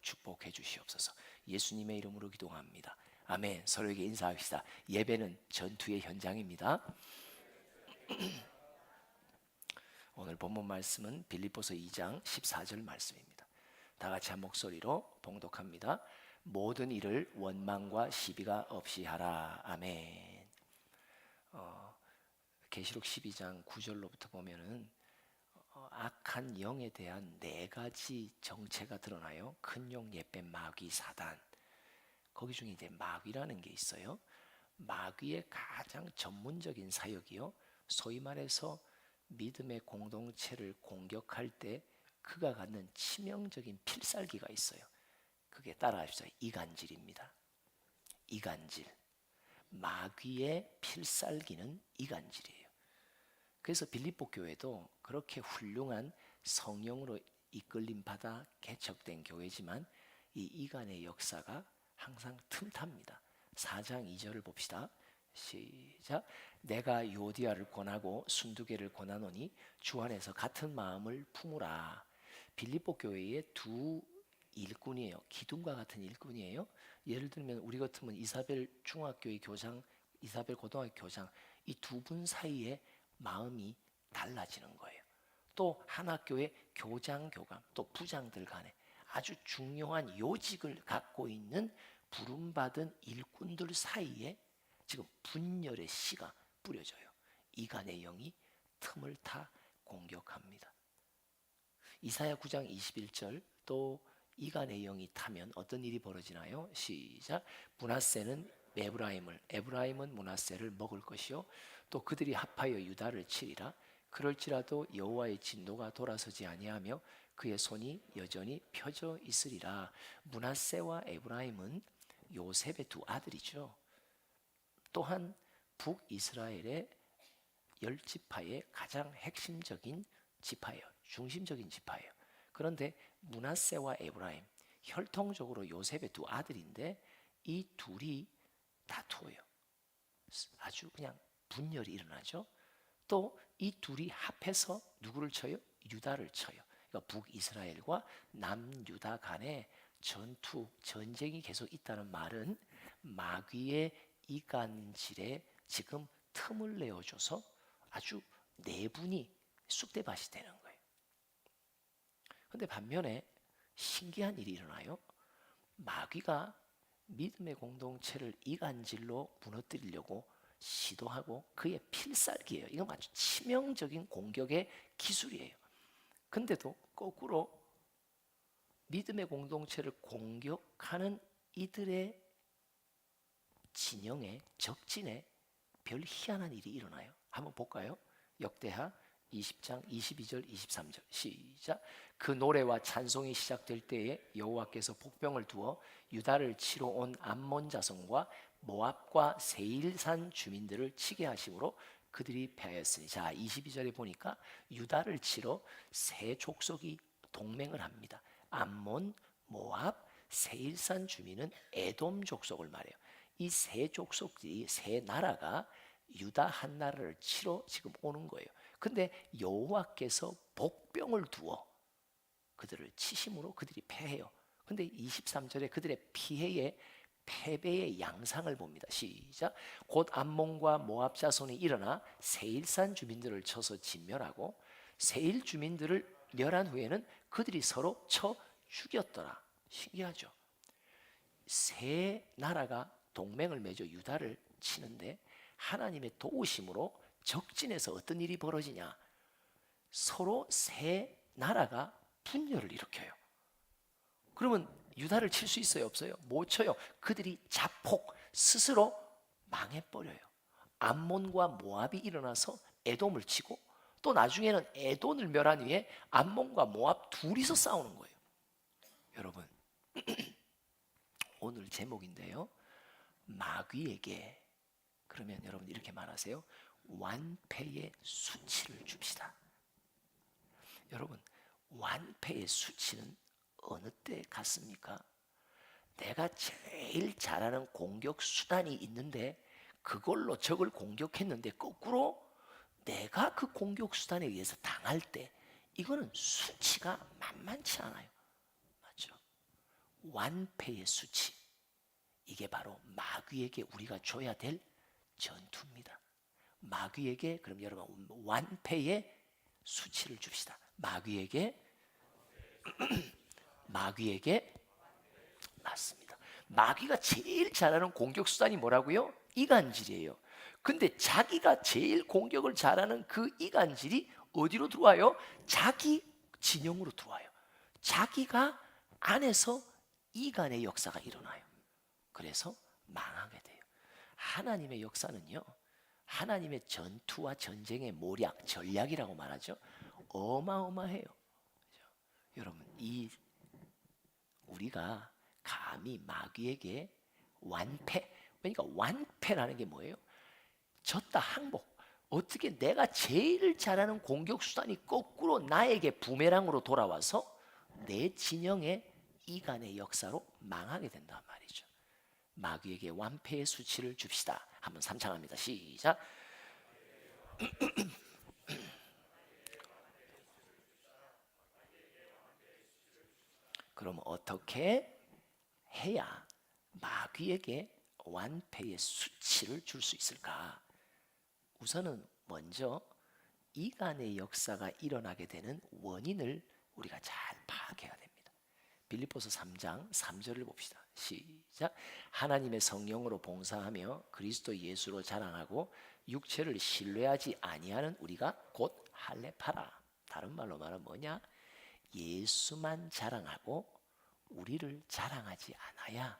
있도록 축복해 주시옵소서. 예수님의 이름으로 기도합니다. 아멘. 서로에게 인사합시다. 예배는 전투의 현장입니다. 오늘 본문 말씀은 빌립보서 2장 14절 말씀입니다. 다 같이 한 목소리로 봉독합니다. 모든 일을 원망과 시비가 없이 하라. 아멘. 계시록 12장 9절로부터 보면은 악한 영에 대한 4가지 정체가 드러나요. 큰 용, 옛뱀, 마귀, 사단. 거기 중에 이제 마귀라는 게 있어요. 마귀의 가장 전문적인 사역이요, 소위 말해서 믿음의 공동체를 공격할 때 그가 갖는 치명적인 필살기가 있어요. 그게 따라하십시오. 이간질입니다. 이간질. 마귀의 필살기는 이간질이에요. 그래서 빌립보 교회도 그렇게 훌륭한 성령으로 이끌림 받아 개척된 교회지만 이 이간의 역사가 항상 틈탑니다. 4장 2절을 봅시다. 시작. 내가 요디아를 권하고 순두개를 권하노니 주 안에서 같은 마음을 품으라. 빌립보 교회의 두 일꾼이에요. 기둥과 같은 일꾼이에요. 예를 들면 우리 같으면 이사벨 중학교의 교장, 이사벨 고등학교 교장, 이 두 분 사이에 마음이 달라지는 거예요. 또 한 학교의 교장, 교감, 또 부장들 간에 아주 중요한 요직을 갖고 있는 부름받은 일꾼들 사이에 지금 분열의 씨가 뿌려져요. 이간의 영이 틈을 타 공격합니다. 이사야 9장 21절, 또 이간의 영이 타면 어떤 일이 벌어지나요? 시작. 므낫세는 에브라임은 므낫세를 먹을 것이요 또 그들이 합하여 유다를 치리라. 그럴지라도 여호와의 진노가 돌아서지 아니하며 그의 손이 여전히 펴져 있으리라. 므낫세와 에브라임은 요셉의 두 아들이죠. 또한 북이스라엘의 10지파의 가장 핵심적인 지파예요. 중심적인 지파예요. 그런데 므낫세와 에브라임, 혈통적으로 요셉의 두 아들인데 이 둘이 다투어요. 아주 그냥 분열이 일어나죠. 또 이 둘이 합해서 누구를 쳐요? 유다를 쳐요. 그러니까 북이스라엘과 남유다 간의 전쟁이 계속 있다는 말은 마귀의 이간질에 지금 틈을 내어줘서 아주 내분이 쑥대밭이 되는 거예요. 그런데 반면에 신기한 일이 일어나요. 마귀가 믿음의 공동체를 이간질로 무너뜨리려고 시도하고 그의 필살기예요. 이건 아주 치명적인 공격의 기술이에요. 근데도 거꾸로 믿음의 공동체를 공격하는 이들의 진영에, 적진에 별 희한한 일이 일어나요. 한번 볼까요? 역대하 20장 22절 23절 시작. 그 노래와 찬송이 시작될 때에 여호와께서 복병을 두어 유다를 치러 온 암몬 자손과 모압과 세일산 주민들을 치게 하심으로 그들이 패하였으니. 자, 22절에 보니까 유다를 치러 세 족속이 동맹을 합니다. 암몬, 모압, 세일산 주민은 에돔 족속을 말해요. 이 세 족속들이, 세 나라가 유다 한 나라를 치러 지금 오는 거예요. 근데 여호와께서 복병을 두어 그들을 치심으로 그들이 패해요. 근데 23절에 그들의 패배의 양상을 봅니다. 시작. 곧 암몬과 모압 자손이 일어나 세일산 주민들을 쳐서 진멸하고 세일 주민들을 멸한 후에는 그들이 서로 쳐 죽였더라. 신기하죠? 세 나라가 동맹을 맺어 유다를 치는데 하나님의 도우심으로 적진에서 어떤 일이 벌어지냐? 서로 세 나라가 분열을 일으켜요. 그러면 유다를 칠 수 있어요? 없어요? 못 쳐요. 그들이 자폭, 스스로 망해버려요. 암몬과 모압이 일어나서 에돔을 치고 또 나중에는 에돔을 멸한 후에 암몬과 모압 둘이서 싸우는 거예요. 여러분, 오늘 제목인데요, 마귀에게, 그러면 여러분 이렇게 말하세요. 완패의 수치를 줍시다. 여러분, 완패의 수치는 어느 때 같습니까? 내가 제일 잘하는 공격 수단이 있는데 그걸로 적을 공격했는데 거꾸로 내가 그 공격 수단에 의해서 당할 때, 이거는 수치가 만만치 않아요. 맞죠? 완패의 수치, 이게 바로 마귀에게 우리가 줘야 될 전투입니다. 마귀에게, 그럼 여러분 완패의 수치를 줍시다. 마귀에게 맞습니다. 마귀가 제일 잘하는 공격 수단이 뭐라고요? 이간질이에요. 근데 자기가 제일 공격을 잘하는 그 이간질이 어디로 들어와요? 자기 진영으로 들어와요. 자기가 안에서 이간의 역사가 일어나요. 그래서 망하게 돼요. 하나님의 역사는요, 하나님의 전투와 전쟁의 모략, 전략이라고 말하죠. 어마어마해요. 그렇죠? 여러분, 우리가 감히 마귀에게 완패, 그러니까 완패라는 게 뭐예요? 졌다, 항복. 어떻게 내가 제일 잘하는 공격 수단이 거꾸로 나에게 부메랑으로 돌아와서 내 진영의 이간의 역사로 망하게 된단 말이죠. 마귀에게 완패의 수치를 줍시다. 한번 삼창합니다. 시작. 그럼 어떻게 해야 마귀에게 완패의 수치를 줄 수 있을까? 우선은 먼저 이간의 역사가 일어나게 되는 원인을 우리가 잘 파악해야 됩니다. 빌립보서 3장 3절을 봅시다. 시작. 하나님의 성령으로 봉사하며 그리스도 예수로 자랑하고 육체를 신뢰하지 아니하는 우리가 곧 할례파라. 다른 말로 말하면 뭐냐? 예수만 자랑하고 우리를 자랑하지 않아야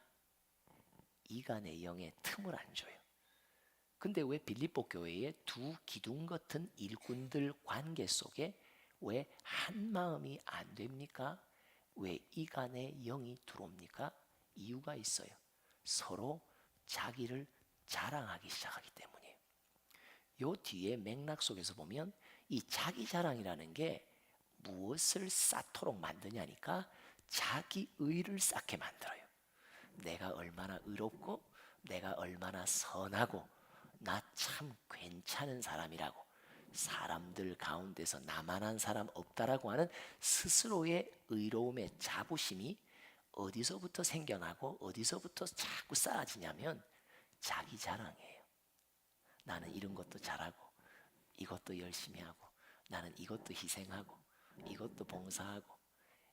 이간의 영에 틈을 안 줘요. 근데 왜 빌립보 교회의 두 기둥 같은 일꾼들 관계 속에 왜 한 마음이 안 됩니까? 왜 이간의 영이 들어옵니까? 이유가 있어요. 서로 자기를 자랑하기 시작하기 때문이에요. 요 뒤에 맥락 속에서 보면 이 자기 자랑이라는 게 무엇을 쌓도록 만드냐니까 자기 의를 쌓게 만들어요. 내가 얼마나 의롭고 내가 얼마나 선하고 나 참 괜찮은 사람이라고, 사람들 가운데서 나만한 사람 없다라고 하는 스스로의 의로움의 자부심이 어디서부터 생겨나고 어디서부터 자꾸 쌓아지냐면 자기 자랑이에요. 나는 이런 것도 잘하고 이것도 열심히 하고 나는 이것도 희생하고 이것도 봉사하고,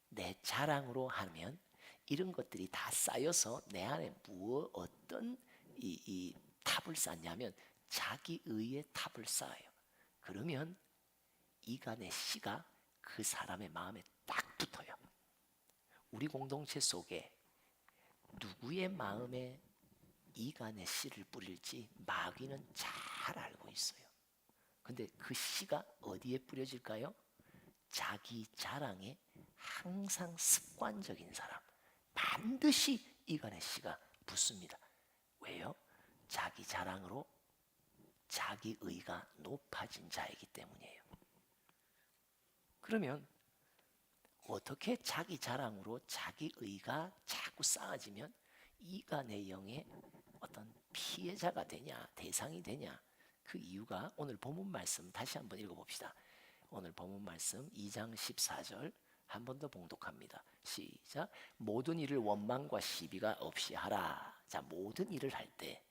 내 자랑으로 하면 이런 것들이 다 쌓여서 내 안에 어떤 이 탑을 쌓냐면 자기의의 탑을 쌓아요. 그러면 이간의 씨가 그 사람의 마음에 딱 붙어요. 우리 공동체 속에 누구의 마음에 이간의 씨를 뿌릴지 마귀는 잘 알고 있어요. 근데 그 씨가 어디에 뿌려질까요? 자기 자랑에 항상 습관적인 사람, 반드시 이간의 씨가 붙습니다. 왜요? 자기 자랑으로 자기 의가 높아진 자이기 때문이에요. 그러면 어떻게 자기 자랑으로 자기 의가 자꾸 쌓아지면 이간의 영의 어떤 피해자가 되냐, 대상이 되냐? 그 이유가 오늘 본문 말씀 다시 한번 읽어봅시다. 오늘 본문 말씀 2장 14절 한 번 더 봉독합니다. 시작. 모든 일을 원망과 시비가 없이 하라. 자, 모든 일을 할 때,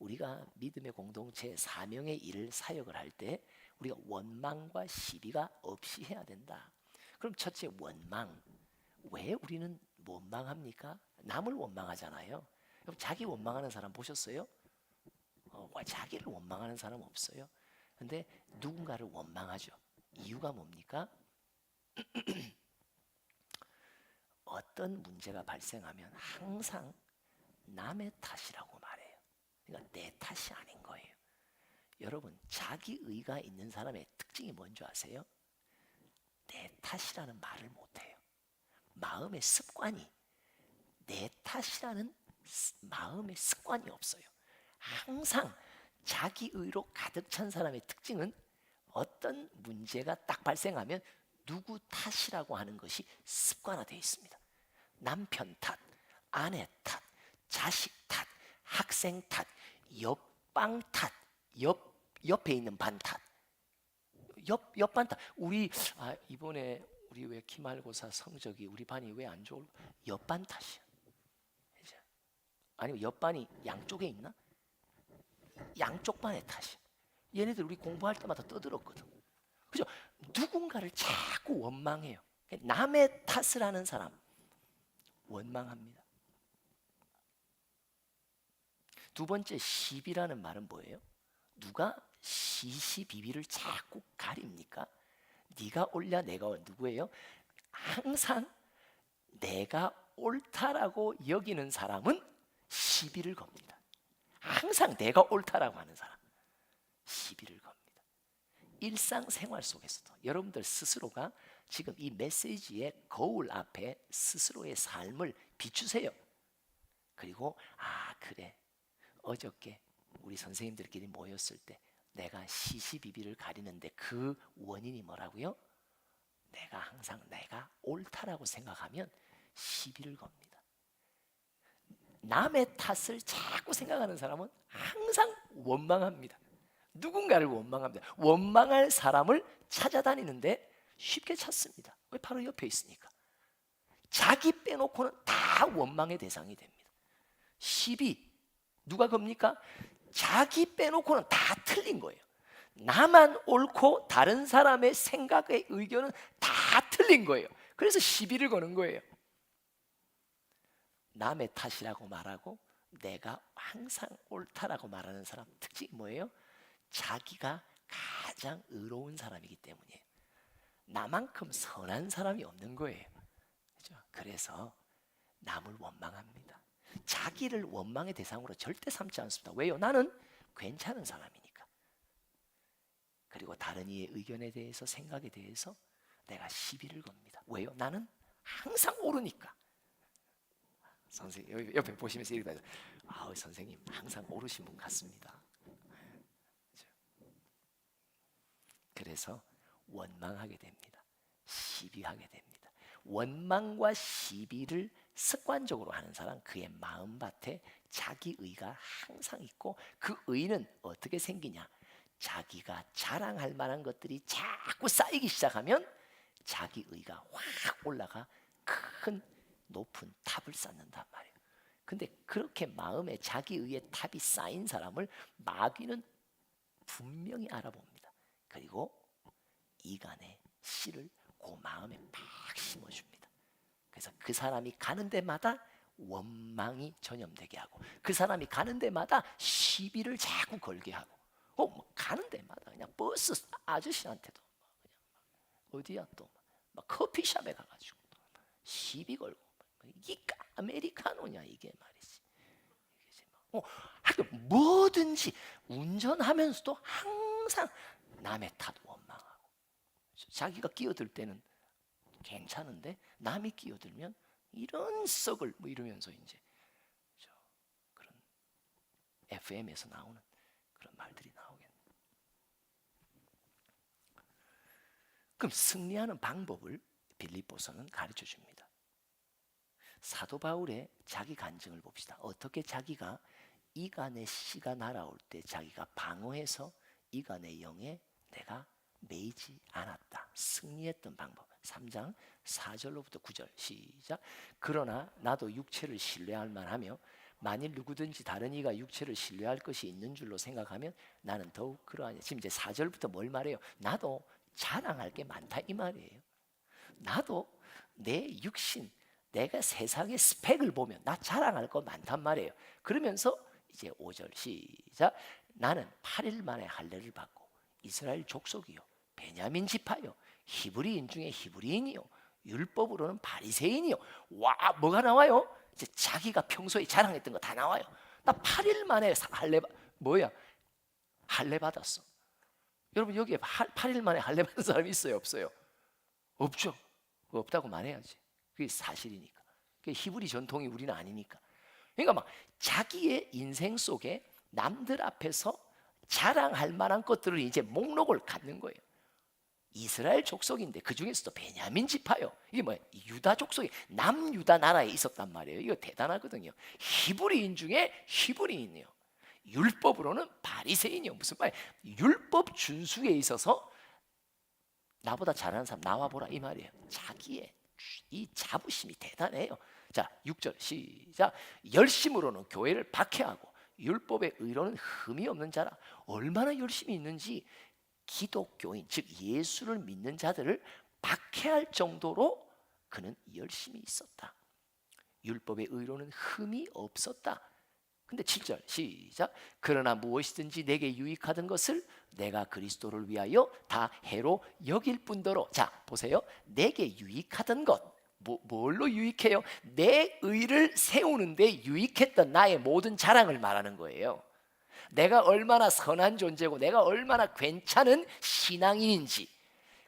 우리가 믿음의 공동체 사명의 일을 사역을 할 때 우리가 원망과 시비가 없이 해야 된다. 그럼 첫째, 원망. 왜 우리는 원망합니까? 남을 원망하잖아요. 자기 원망하는 사람 보셨어요? 자기를 원망하는 사람 없어요. 근데 누군가를 원망하죠. 이유가 뭡니까? 어떤 문제가 발생하면 항상 남의 탓이라고 말해요. 그러니까 내 탓이 아닌 거예요. 여러분, 자기 의가 있는 사람의 특징이 뭔지 아세요? 내 탓이라는 말을 못해요. 마음의 습관이, 내 탓이라는 마음의 습관이 없어요. 항상 자기 의로 가득 찬 사람의 특징은 어떤 문제가 딱 발생하면 누구 탓이라고 하는 것이 습관화되어 있습니다. 남편 탓, 아내 탓, 자식 탓, 학생 탓, 옆방 탓, 옆에 있는 반 탓, 옆반 탓. 이번에 우리 왜 기말고사 성적이 우리 반이 왜 안 좋을? 옆반 탓이야. 아니면 옆반이 양쪽에 있나? 양쪽 반의 탓이야. 얘네들 우리 공부할 때마다 떠들었거든. 그죠? 누군가를 자꾸 원망해요. 남의 탓을 하는 사람 원망합니다. 두 번째, 시비라는 말은 뭐예요? 누가 시시비비를 자꾸 가립니까? 네가 옳냐 내가 누구예요? 항상 내가 옳다라고 여기는 사람은 시비를 겁니다. 항상 내가 옳다라고 하는 사람 시비를 겁니다. 일상생활 속에서도 여러분들 스스로가 지금 이 메시지의 거울 앞에 스스로의 삶을 비추세요. 그리고 그래, 어저께 우리 선생님들끼리 모였을 때 내가 시시비비를 가리는데 그 원인이 뭐라고요? 내가 항상 내가 옳다라고 생각하면 시비를 겁니다. 남의 탓을 자꾸 생각하는 사람은 항상 원망합니다. 누군가를 원망합니다. 원망할 사람을 찾아다니는데 쉽게 찾습니다. 왜? 바로 옆에 있으니까. 자기 빼놓고는 다 원망의 대상이 됩니다. 시비 누가 겁니까? 자기 빼놓고는 다 틀린 거예요. 나만 옳고 다른 사람의 생각의 의견은 다 틀린 거예요. 그래서 시비를 거는 거예요. 남의 탓이라고 말하고 내가 항상 옳다라고 말하는 사람 특징이 뭐예요? 자기가 가장 의로운 사람이기 때문이에요. 나만큼 선한 사람이 없는 거예요. 그렇죠? 그래서 남을 원망합니다. 자기를 원망의 대상으로 절대 삼지 않습니다. 왜요? 나는 괜찮은 사람이니까. 그리고 다른 이의 의견에 대해서 생각에 대해서 내가 시비를 겁니다. 왜요? 나는 항상 옳으니까. 선생님 옆에 보시면서 이렇게 봐요. 선생님 항상 옳으신 분 같습니다. 그래서 원망하게 됩니다. 시비하게 됩니다. 원망과 시비를 습관적으로 하는 사람, 그의 마음밭에 자기의가 항상 있고, 그 의는 어떻게 생기냐? 자기가 자랑할 만한 것들이 자꾸 쌓이기 시작하면 자기의가 확 올라가 큰 높은 탑을 쌓는단 말이에요. 근데 그렇게 마음에 자기의의 탑이 쌓인 사람을 마귀는 분명히 알아봅니다. 그리고 이간의 씨를 그 마음에 팍 심어줍니다. 그래서 그 사람이 가는 데마다 원망이 전염되게 하고, 그 사람이 가는 데마다 시비를 자꾸 걸게 하고, 뭐 가는 데마다 그냥 버스 아저씨한테도 그냥 어디야 또 막 커피숍에 가가지고 시비 걸고, 이게 아메리카노냐 이게 말이지. 하여튼 뭐든지 운전하면서도 항상 남의 탓 원망하고, 자기가 끼어들 때는 괜찮은데 남이 끼어들면 이런 썩을 뭐 이러면서 이제 그런 FM에서 나오는 그런 말들이 나오겠네. 그럼 승리하는 방법을 빌립보서는 가르쳐 줍니다. 사도 바울의 자기 간증을 봅시다. 어떻게 자기가 이간의 씨가 날아올 때 자기가 방어해서 이간의 영에 내가 매이지 않았다, 승리했던 방법. 3장 4절로부터 9절 시작. 그러나 나도 육체를 신뢰할 만하며 만일 누구든지 다른 이가 육체를 신뢰할 것이 있는 줄로 생각하면 나는 더욱 그러하니. 지금 이제 4절부터 뭘 말해요? 나도 자랑할 게 많다 이 말이에요. 나도 내 육신, 내가 세상의 스펙을 보면 나 자랑할 거 많단 말이에요. 그러면서 이제 5절 시작. 나는 8일 만에 할례를 받고 이스라엘 족속이요 베냐민 지파요 히브리인 중에 히브리인이요 율법으로는 바리새인이요. 와, 뭐가 나와요? 이제 자기가 평소에 자랑했던 거 다 나와요. 나 8일 만에 할례 받았어. 여러분 여기에 8일 만에 할례 받은 사람이 있어요 없어요? 없죠. 없다고 말해야지. 그게 사실이니까. 그게 히브리 전통이 우리는 아니니까. 그러니까 막 자기의 인생 속에 남들 앞에서 자랑할 만한 것들을 이제 목록을 갖는 거예요. 이스라엘 족속인데 그 중에서도 베냐민 지파요. 이게 뭐예요? 유다 족속이 남유다 나라에 있었단 말이에요. 이거 대단하거든요. 히브리인 중에 히브리인이요. 율법으로는 바리새인이요. 무슨 말이에요? 율법 준수에 있어서 나보다 잘하는 사람 나와보라 이 말이에요. 자기의 이 자부심이 대단해요. 자, 6절 시작. 열심으로는 교회를 박해하고 율법의 의로는 흠이 없는 자라. 얼마나 열심히 있는지 기독교인, 즉 예수를 믿는 자들을 박해할 정도로 그는 열심히 있었다. 율법의 의로는 흠이 없었다. 근데 7절 시작. 그러나 무엇이든지 내게 유익하던 것을 내가 그리스도를 위하여 다 해로 여길 뿐더러. 자, 보세요. 내게 유익하던 것, 뭘로 유익해요? 내 의를 세우는데 유익했던 나의 모든 자랑을 말하는 거예요. 내가 얼마나 선한 존재고 내가 얼마나 괜찮은 신앙인인지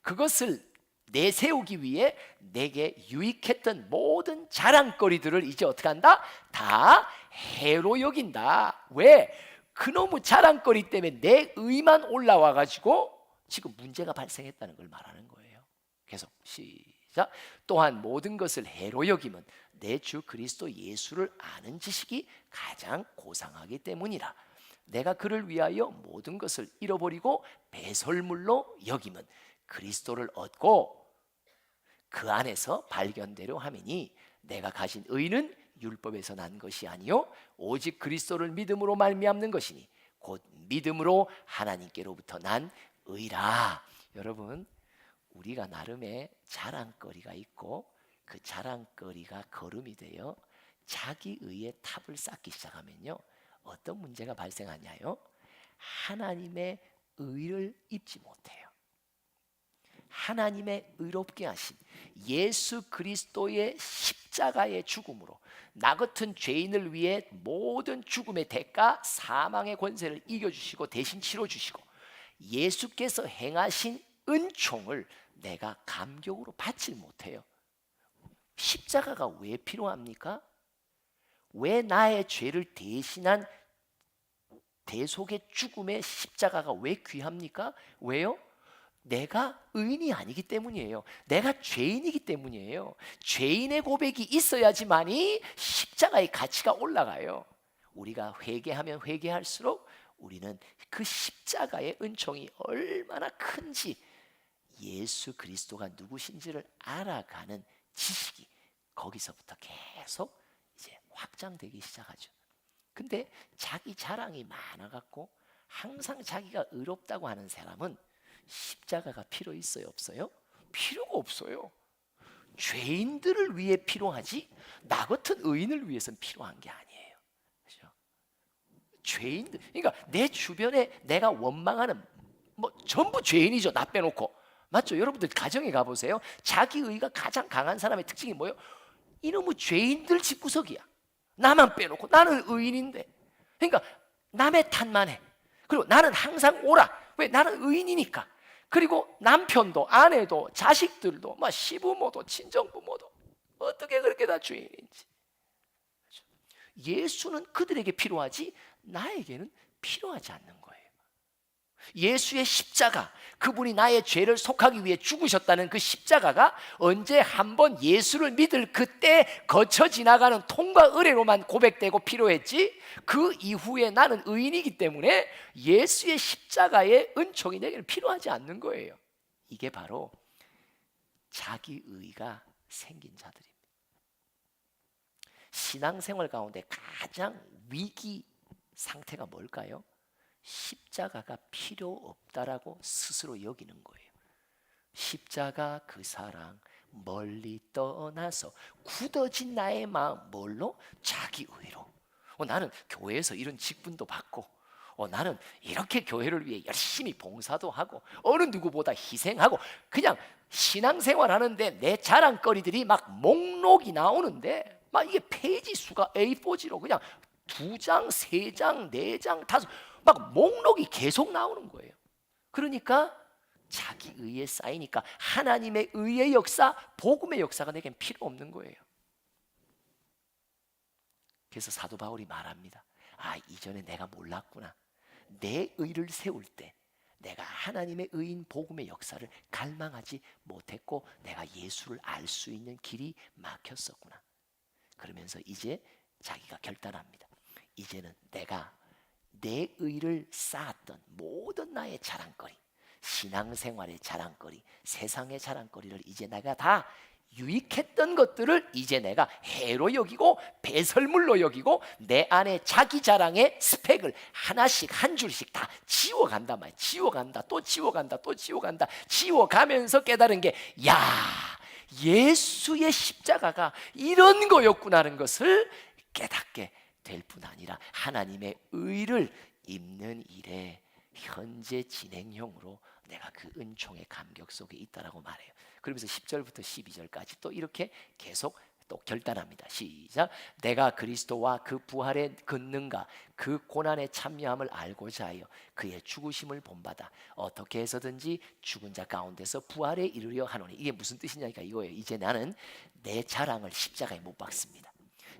그것을 내세우기 위해 내게 유익했던 모든 자랑거리들을 이제 어떻게 한다? 다 해로 여긴다. 왜? 그놈의 자랑거리 때문에 내 의만 올라와 가지고 지금 문제가 발생했다는 걸 말하는 거예요. 계속 시작. 또한 모든 것을 해로 여김은 내 주 그리스도 예수를 아는 지식이 가장 고상하기 때문이라. 내가 그를 위하여 모든 것을 잃어버리고 배설물로 여김은 그리스도를 얻고 그 안에서 발견되려 함이니 내가 가진 의는 율법에서 난 것이 아니요 오직 그리스도를 믿음으로 말미암는 것이니 곧 믿음으로 하나님께로부터 난 의라. 여러분, 우리가 나름의 자랑거리가 있고 그 자랑거리가 거름이 되어 자기 의의 탑을 쌓기 시작하면요 어떤 문제가 발생하냐요? 하나님의 의를 입지 못해요. 하나님의 의롭게 하신 예수 그리스도의 십자가의 죽음으로 나 같은 죄인을 위해 모든 죽음의 대가 사망의 권세를 이겨주시고 대신 치러주시고 예수께서 행하신 은총을 내가 감격으로 받지 못해요. 십자가가 왜 필요합니까? 왜 나의 죄를 대신한 대속의 죽음의 십자가가 왜 귀합니까? 왜요? 내가 의인이 아니기 때문이에요. 내가 죄인이기 때문이에요. 죄인의 고백이 있어야지만이 십자가의 가치가 올라가요. 우리가 회개하면 회개할수록 우리는 그 십자가의 은총이 얼마나 큰지 예수 그리스도가 누구신지를 알아가는 지식이 거기서부터 계속 이제 확장되기 시작하죠. 근데 자기 자랑이 많아갖고 항상 자기가 의롭다고 하는 사람은 십자가가 필요 있어요, 없어요? 필요가 없어요. 죄인들을 위해 필요하지 나 같은 의인을 위해서는 필요한 게 아니에요. 그렇죠? 죄인들, 그러니까 내 주변에 내가 원망하는 뭐 전부 죄인이죠. 나 빼놓고. 맞죠? 여러분들 가정에 가보세요. 자기 의가 가장 강한 사람의 특징이 뭐예요? 이놈의 죄인들 집구석이야. 나만 빼놓고 나는 의인인데. 그러니까 남의 탓만 해. 그리고 나는 항상 옳아. 왜? 나는 의인이니까. 그리고 남편도 아내도 자식들도 막 시부모도 친정부모도 어떻게 그렇게 다 죄인인지. 예수는 그들에게 필요하지 나에게는 필요하지 않는 거예요. 예수의 십자가, 그분이 나의 죄를 속하기 위해 죽으셨다는 그 십자가가 언제 한번 예수를 믿을 그때 거쳐 지나가는 통과 의례로만 고백되고 필요했지 그 이후에 나는 의인이기 때문에 예수의 십자가의 은총이 내게는 필요하지 않는 거예요. 이게 바로 자기 의가 생긴 자들입니다. 신앙생활 가운데 가장 위기 상태가 뭘까요? 십자가가 필요 없다라고 스스로 여기는 거예요. 십자가 그 사랑 멀리 떠나서 굳어진 나의 마음 뭘로? 자기 의로. 나는 교회에서 이런 직분도 받고 나는 이렇게 교회를 위해 열심히 봉사도 하고 어느 누구보다 희생하고 그냥 신앙생활 하는데 내 자랑거리들이 막 목록이 나오는데 막 이게 페이지 수가 A4지로 그냥 2장, 3장, 4장, 5 막 목록이 계속 나오는 거예요. 그러니까 자기 의에 쌓이니까 하나님의 의의 역사, 복음의 역사가 내겐 필요 없는 거예요. 그래서 사도 바울이 말합니다. 이전에 내가 몰랐구나. 내 의를 세울 때 내가 하나님의 의인 복음의 역사를 갈망하지 못했고 내가 예수를 알 수 있는 길이 막혔었구나. 그러면서 이제 자기가 결단합니다. 이제는 내가 내 의를 쌓았던 모든 나의 자랑거리, 신앙생활의 자랑거리, 세상의 자랑거리를 이제 내가 다 유익했던 것들을 이제 내가 해로 여기고 배설물로 여기고 내 안에 자기 자랑의 스펙을 하나씩 한 줄씩 다 지워간단 말이야. 지워간다, 또 지워간다, 또 지워간다. 지워가면서 깨달은 게, 야, 예수의 십자가가 이런 거였구나는 것을 깨닫게 될 뿐 아니라 하나님의 의를 입는 일에 현재 진행형으로 내가 그 은총의 감격 속에 있다라고 말해요. 그러면서 10절부터 12절까지 또 이렇게 계속 또 결단합니다. 시작. 내가 그리스도와 그 부활의 권능과 그 고난에 참여함을 알고자 하여 그의 죽으심을 본받아 어떻게 해서든지 죽은 자 가운데서 부활에 이르려 하노니. 이게 무슨 뜻이냐니까 이거예요. 이제 나는 내 자랑을 십자가에 못 박습니다.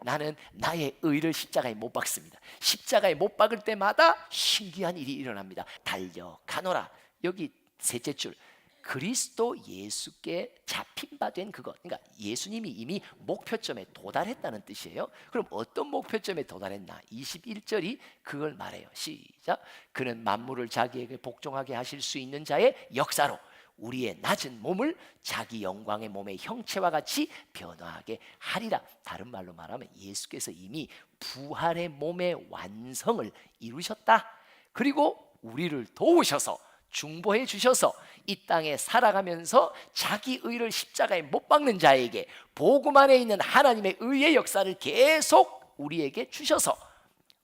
나는 나의 의를 십자가에 못 박습니다. 십자가에 못 박을 때마다 신기한 일이 일어납니다. 달려가노라. 여기 셋째 줄, 그리스도 예수께 잡힌 바 된 그것. 그러니까 예수님이 이미 목표점에 도달했다는 뜻이에요. 그럼 어떤 목표점에 도달했나? 21절이 그걸 말해요. 시작. 그는 만물을 자기에게 복종하게 하실 수 있는 자의 역사로 우리의 낮은 몸을 자기 영광의 몸의 형체와 같이 변화하게 하리라. 다른 말로 말하면 예수께서 이미 부활의 몸의 완성을 이루셨다. 그리고 우리를 도우셔서 중보해 주셔서 이 땅에 살아가면서 자기 의를 십자가에 못 박는 자에게 복음 안에 있는 하나님의 의의 역사를 계속 우리에게 주셔서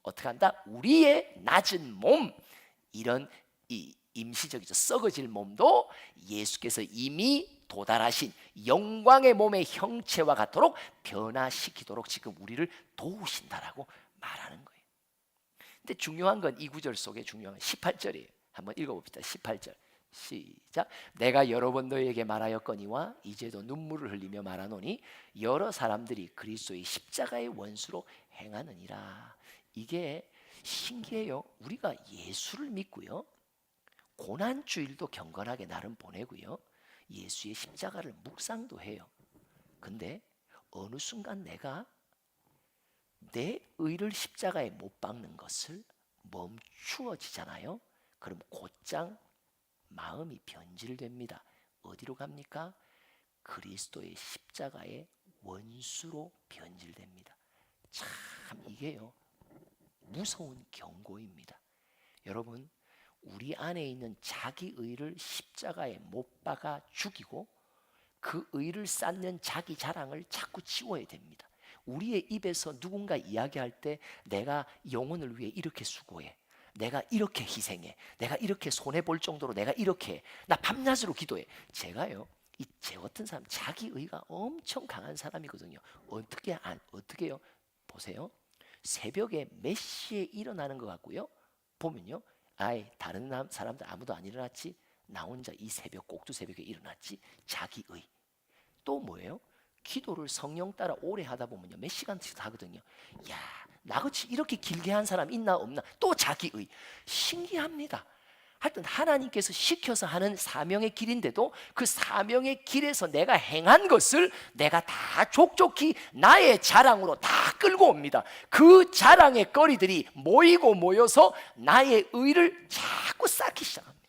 어떻게 한다? 우리의 낮은 몸, 이런 이 임시적이죠, 썩어질 몸도 예수께서 이미 도달하신 영광의 몸의 형체와 같도록 변화시키도록 지금 우리를 도우신다라고 말하는 거예요. 근데 중요한 건 이 구절 속에 중요한 건 18절이에요. 한번 읽어봅시다. 18절 시작. 내가 여러 번 너희에게 말하였거니와 이제도 눈물을 흘리며 말하노니 여러 사람들이 그리스도의 십자가의 원수로 행하느니라. 이게 신기해요. 우리가 예수를 믿고요, 고난주일도 경건하게 나름 보내고요, 예수의 십자가를 묵상도 해요. 근데 어느 순간 내가 내 의를 십자가에 못 박는 것을 멈추어지잖아요. 그럼 곧장 마음이 변질됩니다. 어디로 갑니까? 그리스도의 십자가의 원수로 변질됩니다. 참 이게요, 무서운 경고입니다. 여러분, 우리 안에 있는 자기 의를 십자가에 못 박아 죽이고 그 의를 쌓는 자기 자랑을 자꾸 지워야 됩니다. 우리의 입에서 누군가 이야기할 때 내가 영혼을 위해 이렇게 수고해, 내가 이렇게 희생해, 내가 이렇게 손해볼 정도로 내가 이렇게 해, 나 밤낮으로 기도해. 제가요, 이 제 같은 사람 자기 의가 엄청 강한 사람이거든요. 어떻게요? 보세요. 새벽에 몇 시에 일어나는 것 같고요, 보면요, 아이 다른 사람들 아무도 안 일어났지, 나 혼자 이 새벽 꼭두 새벽에 일어났지. 자기 의. 또 뭐예요? 기도를 성령 따라 오래 하다 보면요, 몇 시간씩 하거든요. 야, 나같이 이렇게 길게 한 사람 있나 없나? 또 자기의. 신기합니다. 하여튼 하나님께서 시켜서 하는 사명의 길인데도 그 사명의 길에서 내가 행한 것을 내가 다 족족히 나의 자랑으로 다 끌고 옵니다. 그 자랑의 거리들이 모여서 나의 의를 자꾸 쌓기 시작합니다.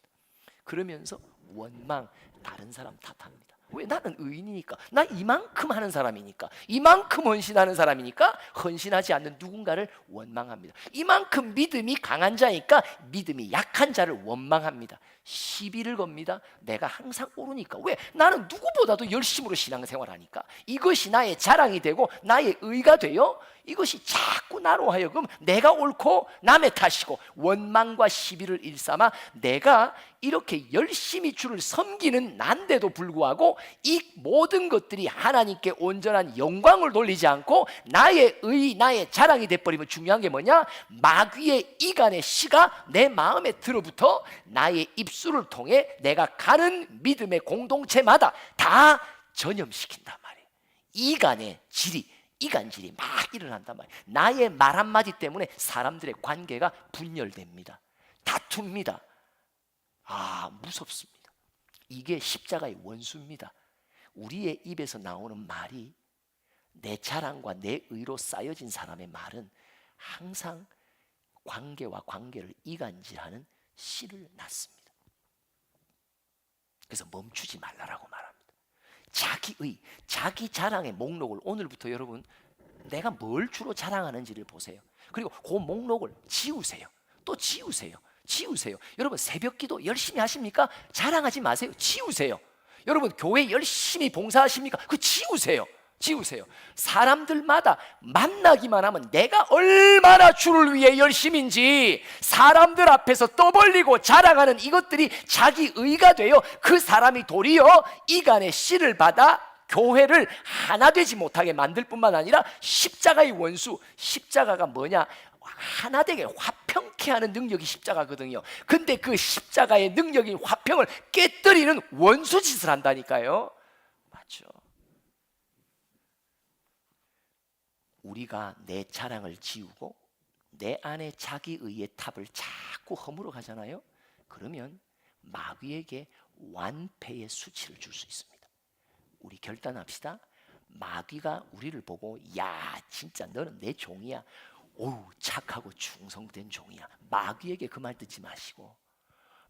그러면서 원망, 다른 사람 탓합니다. 왜? 나는 의인이니까, 나 이만큼 하는 사람이니까, 이만큼 헌신하는 사람이니까 헌신하지 않는 누군가를 원망합니다. 이만큼 믿음이 강한 자니까 믿음이 약한 자를 원망합니다. 시비를 겁니다. 내가 항상 오르니까. 왜? 나는 누구보다도 열심으로 신앙생활하니까 이것이 나의 자랑이 되고 나의 의가 돼요. 이것이 자꾸 나로 하여금 내가 옳고 남의 탓이고 원망과 시비를 일삼아 내가 이렇게 열심히 주를 섬기는 난데도 불구하고 이 모든 것들이 하나님께 온전한 영광을 돌리지 않고 나의 의, 나의 자랑이 돼버리면 중요한 게 뭐냐? 마귀의 이간의 씨가 내 마음에 들어붙어 나의 입술을 통해 내가 가는 믿음의 공동체마다 다 전염시킨단 말이에요. 이간의 질이, 이간질이 막 일어난단 말이에요. 나의 말 한마디 때문에 사람들의 관계가 분열됩니다. 다툽니다. 아, 무섭습니다. 이게 십자가의 원수입니다. 우리의 입에서 나오는 말이, 내 자랑과 내 의로 쌓여진 사람의 말은 항상 관계와 관계를 이간질하는 씨를 낳습니다. 그래서 멈추지 말라라고 말합니다. 자기의, 자기 자랑의 목록을 오늘부터 여러분 내가 뭘 주로 자랑하는지를 보세요. 그리고 그 목록을 지우세요. 또 지우세요. 지우세요. 여러분 새벽 기도 열심히 하십니까? 자랑하지 마세요. 지우세요. 여러분 교회 열심히 봉사하십니까? 그 지우세요. 지우세요. 사람들마다 만나기만 하면 내가 얼마나 주를 위해 열심인지 사람들 앞에서 떠벌리고 자랑하는 이것들이 자기 의가 되어 그 사람이 도리어 이간의 씨를 받아 교회를 하나 되지 못하게 만들 뿐만 아니라 십자가의 원수, 십자가가 뭐냐? 하나 되게 화평케 하는 능력이 십자가거든요. 근데 그 십자가의 능력인 화평을 깨뜨리는 원수 짓을 한다니까요. 맞죠? 우리가 내 자랑을 지우고 내 안에 자기의의 탑을 자꾸 허물어 가잖아요. 그러면 마귀에게 완패의 수치를 줄 수 있습니다. 우리 결단합시다. 마귀가 우리를 보고 야 진짜 너는 내 종이야, 오우 착하고 충성된 종이야, 마귀에게 그 말 듣지 마시고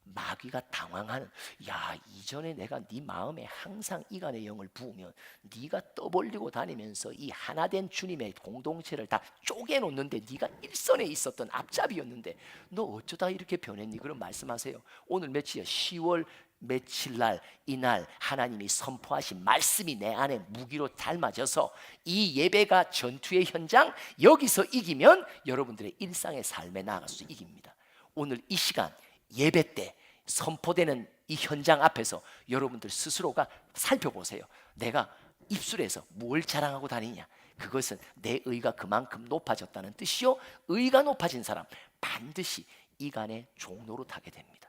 마귀가 당황하는, 야 이전에 내가 네 마음에 항상 이간의 영을 부으면 네가 떠벌리고 다니면서 이 하나된 주님의 공동체를 다 쪼개놓는데 네가 일선에 있었던 앞잡이였는데 너 어쩌다 이렇게 변했니? 그럼 말씀하세요. 오늘 며칠이야? 10월 며칠 날, 이날 하나님이 선포하신 말씀이 내 안에 무기로 닮아져서 이 예배가 전투의 현장, 여기서 이기면 여러분들의 일상의 삶에 나아가서 이깁니다. 오늘 이 시간 예배 때 선포되는 이 현장 앞에서 여러분들 스스로가 살펴보세요. 내가 입술에서 뭘 자랑하고 다니냐? 그것은 내 의가 그만큼 높아졌다는 뜻이요, 의가 높아진 사람 반드시 이간의 종로로 타게 됩니다.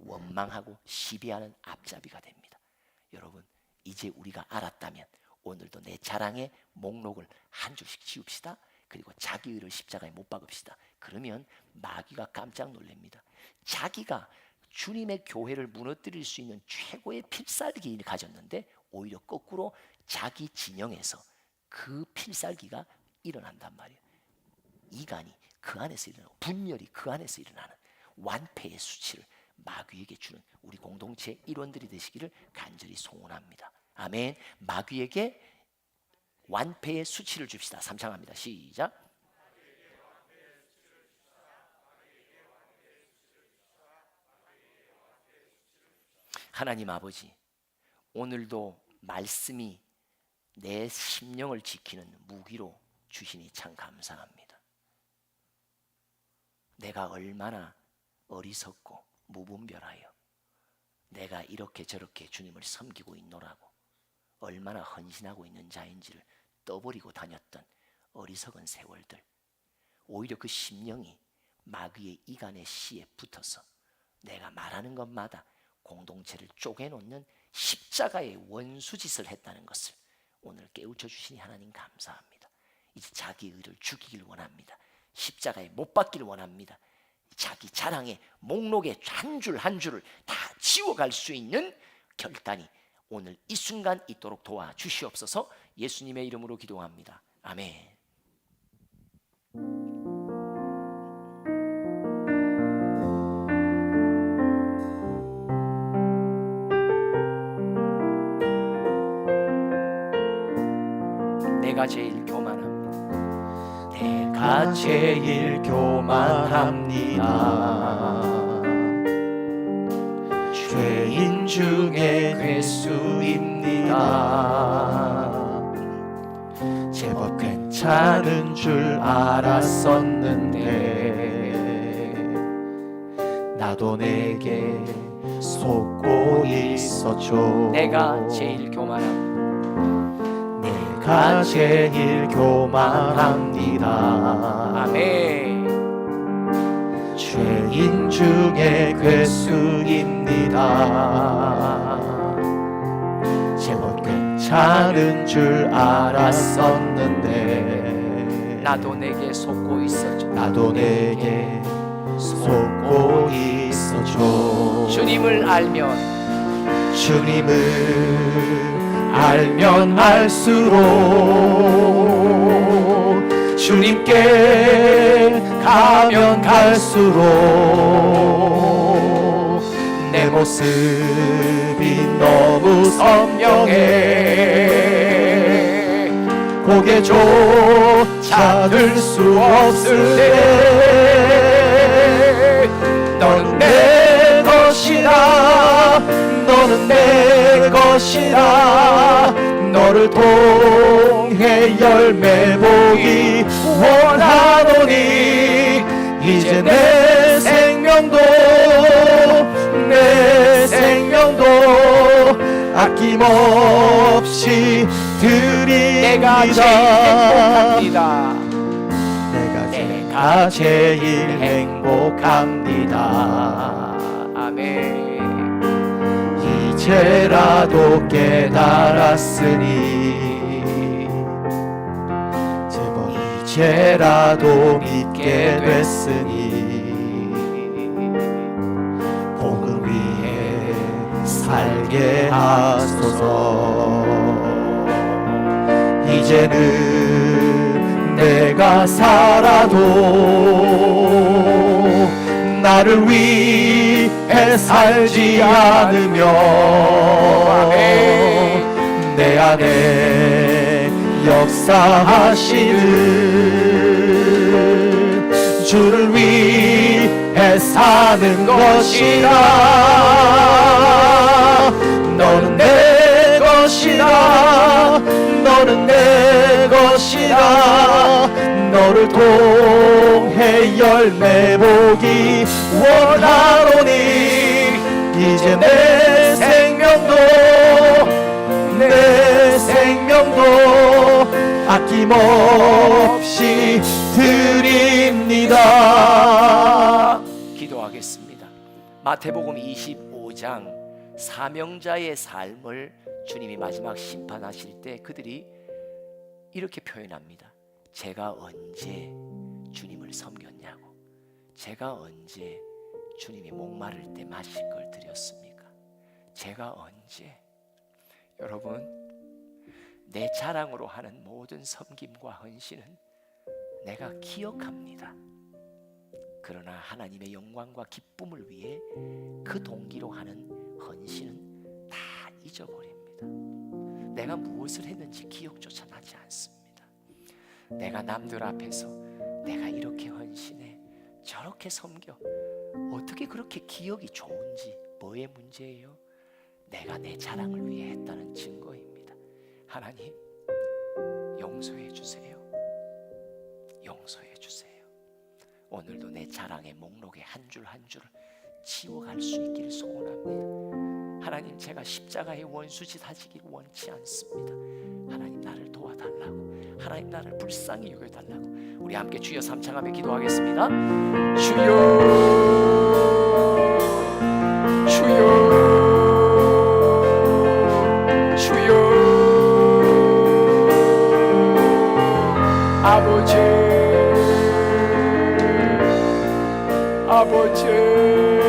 원망하고 시비하는 앞잡이가 됩니다. 여러분 이제 우리가 알았다면 오늘도 내 자랑의 목록을 한 줄씩 지웁시다. 그리고 자기 의를 십자가에 못 박읍시다. 그러면 마귀가 깜짝 놀랍니다. 자기가 주님의 교회를 무너뜨릴 수 있는 최고의 필살기를 가졌는데 오히려 거꾸로 자기 진영에서 그 필살기가 일어난단 말이에요. 이간이 그 안에서 일어나고 분열이 그 안에서 일어나는 완패의 수치를 마귀에게 주는 우리 공동체 일원들이 되시기를 간절히 소원합니다. 아멘. 마귀에게 완패의 수치를 줍시다. 3창합니다. 시작. 하나님 아버지, 오늘도 말씀이 내 심령을 지키는 무기로 주시니 참 감사합니다. 내가 얼마나 어리석고 무분별하여 내가 이렇게 저렇게 주님을 섬기고 있노라고 얼마나 헌신하고 있는 자인지를 떠버리고 다녔던 어리석은 세월들, 오히려 그 심령이 마귀의 이간의 씨에 붙어서 내가 말하는 것마다 공동체를 쪼개놓는 십자가의 원수짓을 했다는 것을 오늘 깨우쳐 주시니 하나님 감사합니다. 이제 자기 의를 죽이길 원합니다. 십자가에 못 박기를 원합니다. 자기 자랑의 목록에 한 줄 한 줄을 다 지워갈 수 있는 결단이 오늘 이 순간 있도록 도와주시옵소서. 예수님의 이름으로 기도합니다. 아멘. 내가 제일 교만합니다. 내가 제일 교만합니다. 죄인 중에 괴수입니다. 제법 괜찮은 줄 알았었는데 나도 내게 속고 있었죠. 내가 제일 교만합니다. 내가 제일 교만합니다. 아멘. 죄인 중에 괴수입니다. 제법 괜찮은 줄 알았었는데 나도 내게 속고 있었죠. 나도 내게 속고 있었죠. 주님을 알면 알수록 주님께 가면 갈수록 내 모습이 너무 선명해. 고개조차 들 수 없을 때 너는 내 것이라, 너는 내 것이라. 너를 통해 열매 보기 원하노니 이제 내 생명도 아낌없이 드립니다. 내가 제일 행복합니다. 아멘. 이제라도 깨달았으니, 이제라도 믿게 됐으니 복음 위에 살게 하소서. 이제는 내가 살아도 나를 위해 살지 않으며 내 안에 역사하시는 주를 위해 사는 것이라. 너는 내 것이라, 너는 내 것이라. 너를 통해 열매 보기 원하노니 이제 내 생명도 아낌없이 드립니다. 기도하겠습니다. 마태복음 25장 사명자의 삶을 주님이 마지막 심판하실 때 그들이 이렇게 표현합니다. 제가 언제 주님을 섬겼냐고. 제가 언제 주님이 목마를 때 마실 걸 드렸습니까? 제가 언제. 여러분, 내 자랑으로 하는 모든 섬김과 헌신은 내가 기억합니다. 그러나 하나님의 영광과 기쁨을 위해 그 동기로 하는 헌신은 다 잊어버립니다. 내가 무엇을 했는지 기억조차 나지 않습니다. 내가 남들 앞에서 내가 이렇게 헌신해, 저렇게 섬겨, 어떻게 그렇게 기억이 좋은지, 뭐의 문제예요? 내가 내 자랑을 위해 했다는 증거입니다. 하나님, 용서해 주세요. 용서해 주세요. 오늘도 내 자랑의 목록에 한 줄 한 줄을 지워갈 수 있기를 소원합니다. 하나님, 제가 십자가의 원수짓 하시길 원치 않습니다. 하나님, 나를 도와달라고, 하나님 나를 불쌍히 여겨달라고. 우리 함께 주여 삼창하며 기도하겠습니다. 주여, 주여, 주여. 아버지, 아버지.